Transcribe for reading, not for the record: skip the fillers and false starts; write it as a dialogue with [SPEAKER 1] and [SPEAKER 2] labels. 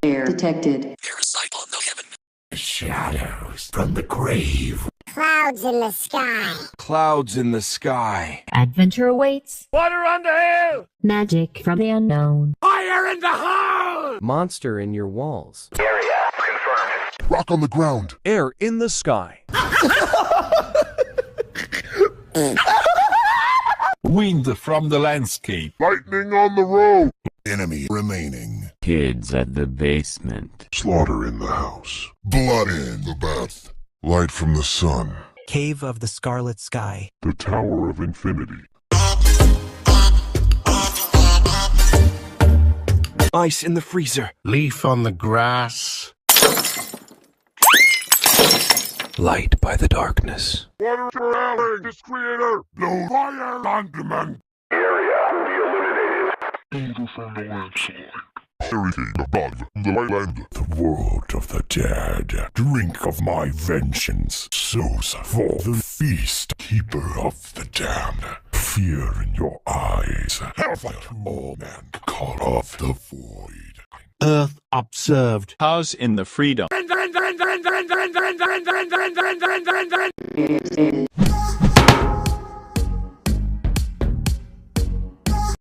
[SPEAKER 1] Air detected.
[SPEAKER 2] Parasite on the heaven.
[SPEAKER 3] Shadows from the grave.
[SPEAKER 4] Clouds in the sky.
[SPEAKER 5] Clouds in the sky.
[SPEAKER 6] Adventure awaits.
[SPEAKER 7] Water on the hill!
[SPEAKER 6] Magic from the unknown.
[SPEAKER 7] Fire in the hole!
[SPEAKER 8] Monster in your walls.
[SPEAKER 7] Area confirmed.
[SPEAKER 3] Rock on the ground.
[SPEAKER 5] Air in the sky.
[SPEAKER 9] Wind from the landscape.
[SPEAKER 3] Lightning on the road. Enemy remaining.
[SPEAKER 10] Kids at the basement.
[SPEAKER 3] Slaughter in the house. Blood in the bath. Light from the sun.
[SPEAKER 11] Cave of the Scarlet Sky.
[SPEAKER 3] The Tower of Infinity.
[SPEAKER 5] Ice in the freezer.
[SPEAKER 9] Leaf on the grass.
[SPEAKER 5] Light by the darkness.
[SPEAKER 3] Water surrounding this creator. Blow fire on demand.
[SPEAKER 7] Area will be eliminated.
[SPEAKER 3] Evil from the landslide. Everything above the land. The world of the dead. Drink of my vengeance. Souls for the feast. Keeper of the damned. Fear in your eyes. Hellfire to all men. Call of the void.
[SPEAKER 9] Earth observed.
[SPEAKER 10] House in the freedom.